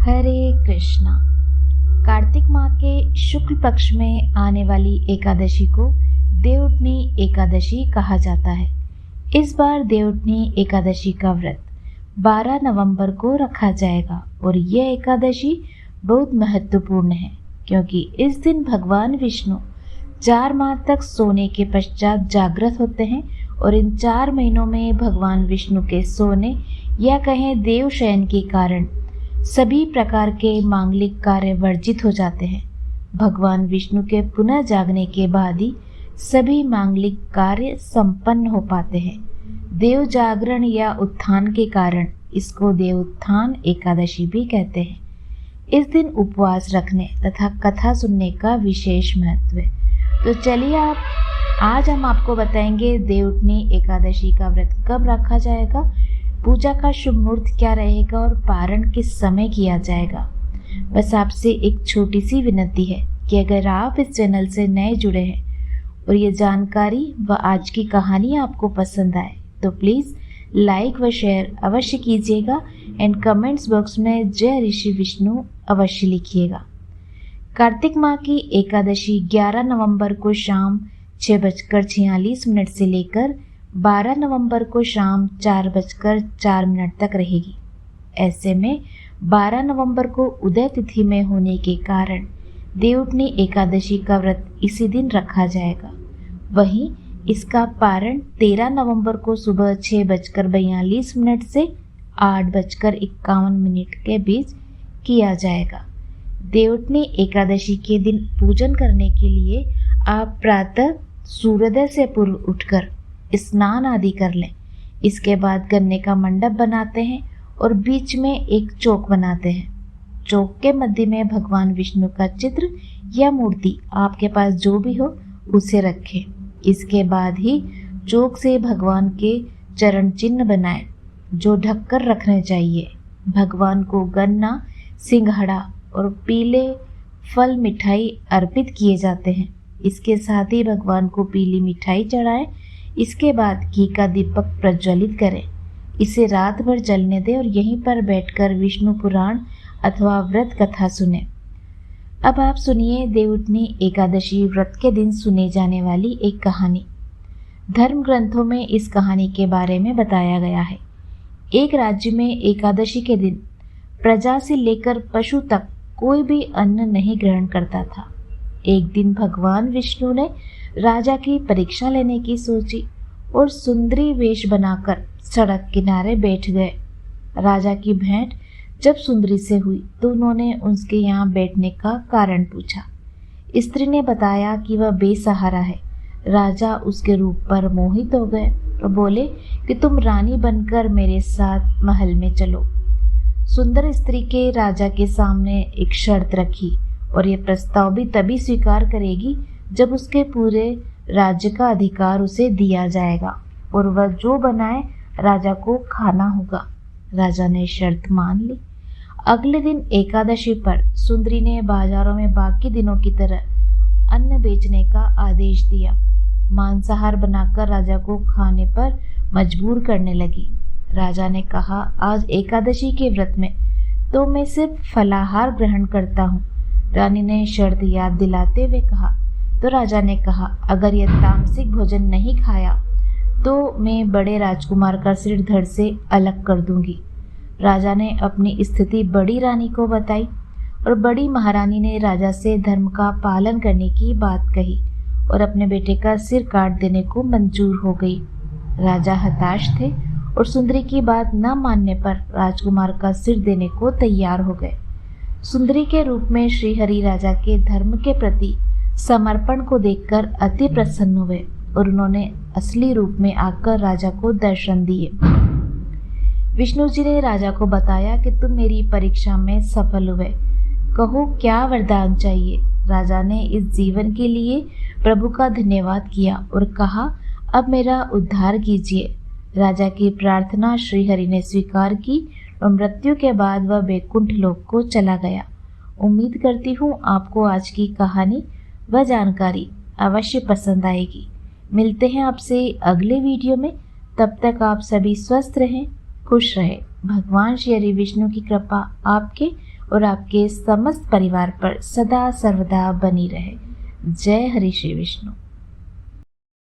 हरे कृष्णा। कार्तिक माह के शुक्ल पक्ष में आने वाली एकादशी को देवउठनी एकादशी कहा जाता है। इस बार देवउठनी एकादशी का व्रत 12 नवंबर को रखा जाएगा और यह एकादशी बहुत महत्वपूर्ण है क्योंकि इस दिन भगवान विष्णु 4 माह तक सोने के पश्चात जागृत होते हैं और इन 4 महीनों में भगवान विष्णु के सोने या कहें देव शयन के कारण सभी प्रकार के मांगलिक कार्य वर्जित हो जाते हैं। भगवान विष्णु के पुनः जागने के बाद ही सभी मांगलिक कार्य संपन्न हो पाते हैं। देव जागरण या उत्थान के कारण इसको देव उत्थान एकादशी भी कहते हैं। इस दिन उपवास रखने तथा कथा सुनने का विशेष महत्व है। तो चलिए आज हम आपको बताएंगे देवउठनी एकादशी का व्रत कब रखा जाएगा, पूजा का शुभ मुहूर्त क्या रहेगा और पारण किस समय किया जाएगा। बस आपसे एक छोटी सी विनती है कि अगर आप इस चैनल से नए जुड़े हैं और ये जानकारी व आज की कहानी आपको पसंद आए तो प्लीज़ लाइक व शेयर अवश्य कीजिएगा एंड कमेंट्स बॉक्स में जय ऋषि विष्णु अवश्य लिखिएगा। कार्तिक माह की एकादशी 11 नवंबर को शाम 6:46 से लेकर 12 नवंबर को शाम 4:04 तक रहेगी। ऐसे में 12 नवंबर को उदय तिथि में होने के कारण देवउठनी एकादशी का व्रत इसी दिन रखा जाएगा। वहीं इसका पारण 13 नवंबर को सुबह 6:42 से 8:51 के बीच किया जाएगा। देवउठनी एकादशी के दिन पूजन करने के लिए आप प्रातः सूर्योदय से पूर्व उठकर स्नान आदि कर लें। इसके बाद गन्ने का मंडप बनाते हैं और बीच में एक चौक बनाते हैं। चौक के मध्य में भगवान विष्णु का चित्र या मूर्ति आपके पास जो भी हो उसे रखें। इसके बाद ही चौक से भगवान के चरण चिन्ह बनाएं जो ढककर रखने चाहिए। भगवान को गन्ना, सिंघाड़ा और पीले फल मिठाई अर्पित किए जाते हैं। इसके साथ ही भगवान को पीली मिठाई चढ़ाएं। इसके बाद घी का दीपक प्रज्वलित करें। इसे रात भर जलने दें और यहीं पर बैठकर विष्णु पुराण अथवा व्रत कथा सुने। अब आप सुनिए देवउठनी एकादशी व्रत के दिन सुने जाने वाली एक कहानी। धर्म ग्रंथों में इस कहानी के बारे में बताया गया है। एक राज्य में एकादशी के दिन प्रजा से लेकर पशु तक कोई भी अन्न नहीं ग्रहण करता था। एक दिन भगवान विष्णु ने राजा की परीक्षा लेने की सोची और सुंदरी वेश बनाकर सड़क किनारे बैठ गए। राजा की भेंट जब सुंदरी से हुई तो उन्होंने उसके यहाँ बैठने का कारण पूछा। स्त्री ने बताया कि वह बेसहारा है। राजा उसके रूप पर मोहित हो गए और बोले कि तुम रानी बनकर मेरे साथ महल में चलो। सुंदर स्त्री के राजा के सामने एक शर्त रखी और ये प्रस्ताव भी तभी स्वीकार करेगी जब उसके पूरे राज्य का अधिकार उसे दिया जाएगा और वह जो बनाए राजा को खाना होगा। राजा ने शर्त मान ली। अगले दिन एकादशी पर सुंदरी ने बाजारों में बाकी दिनों की तरह अन्न बेचने का आदेश दिया। मांसाहार बनाकर राजा को खाने पर मजबूर करने लगी। राजा ने कहा, आज एकादशी के व्रत में तो मैं सिर्फ फलाहार ग्रहण करता हूँ। रानी ने शर्त याद दिलाते हुए कहा तो राजा ने कहा, अगर यह तामसिक भोजन नहीं खाया तो मैं बड़े राजकुमार का सिर धड़ से अलग कर दूंगी। राजा ने अपनी स्थिति बड़ी रानी को बताई और बड़ी महारानी ने राजा से धर्म का पालन करने की बात कही और अपने बेटे का सिर काट देने को मंजूर हो गई। राजा हताश थे और सुंदरी की बात न मानने पर राजकुमार का सिर देने को तैयार हो गए। सुंदरी के रूप में श्रीहरि राजा के धर्म के प्रति समर्पण को देखकर अति प्रसन्न हुए और उन्होंने असली रूप में आकर राजा को दर्शन दिए। विष्णु जी ने राजा को बताया कि तुम मेरी परीक्षा में सफल हुए, कहो क्या वरदान चाहिए। राजा ने इस जीवन के लिए प्रभु का धन्यवाद किया और कहा, अब मेरा उद्धार कीजिए। राजा की प्रार्थना श्रीहरि ने स्वीकार की और मृत्यु के बाद वह वैकुंठ लोक को चला गया। उम्मीद करती हूँ आपको आज की कहानी व जानकारी अवश्य पसंद आएगी। मिलते हैं आपसे अगले वीडियो में। तब तक आप सभी स्वस्थ रहें, खुश रहें। भगवान श्री हरि विष्णु की कृपा आपके और आपके समस्त परिवार पर सदा सर्वदा बनी रहे। जय हरि श्री विष्णु।